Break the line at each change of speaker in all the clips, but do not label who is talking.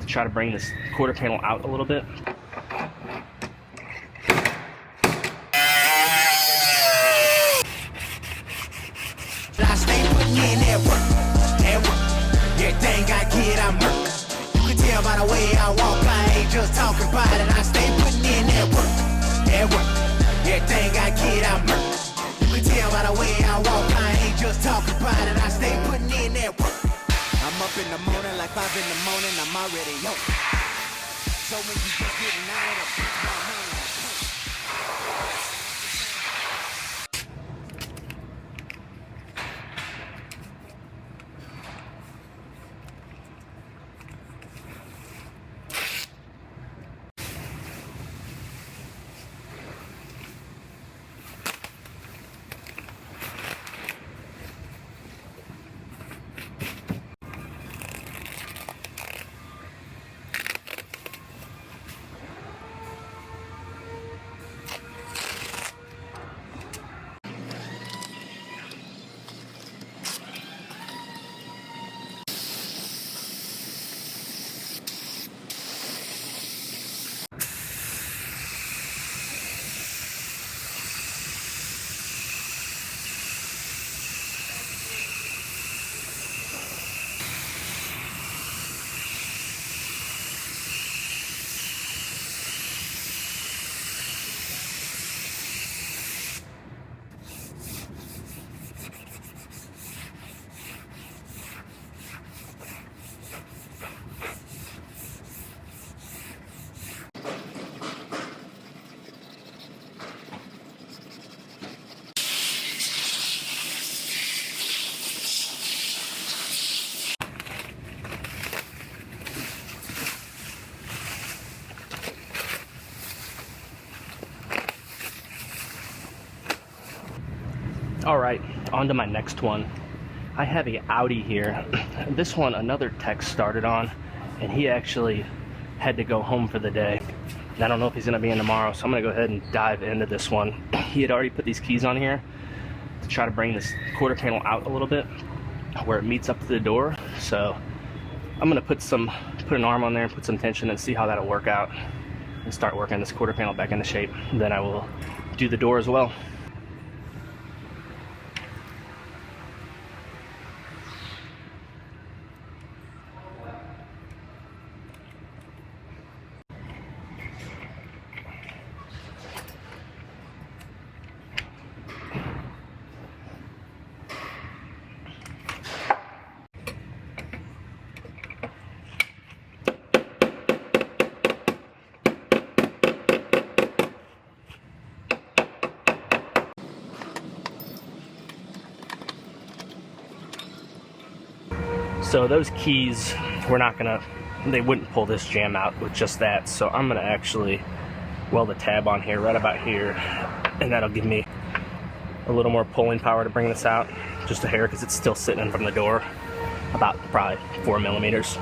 try to bring this quarter panel out a little bit.
Everything I get, I'm hurt. You can tell by the way I walk, I ain't just talking about it. I stay putting in that work. Everything I get, I'm hurt. You can tell by the way I walk, I ain't just talking about it. I stay putting in that work. I'm up in the morning, like 5 in the morning, I'm already up. So when you just getting out of the
All right, on to my next one. I have a Audi here. This one, another tech started on, and he actually had to go home for the day. And I don't know if he's gonna be in tomorrow, so I'm gonna go ahead and dive into this one. He had already put these keys on here to try to bring this quarter panel out a little bit where it meets up to the door. So I'm gonna put an arm on there and put some tension and see how that'll work out and start working this quarter panel back into shape. Then I will do the door as well. So those keys, they wouldn't pull this jam out with just that. So I'm gonna actually weld a tab on here, right about here, and that'll give me a little more pulling power to bring this out, just a hair, because it's still sitting in from the door, about probably 4 millimeters.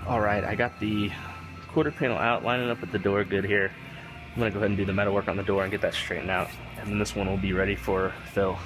Alright, I got the quarter panel out, lining up with the door good here. I'm going to go ahead and do the metal work on the door and get that straightened out. And then this one will be ready for fill.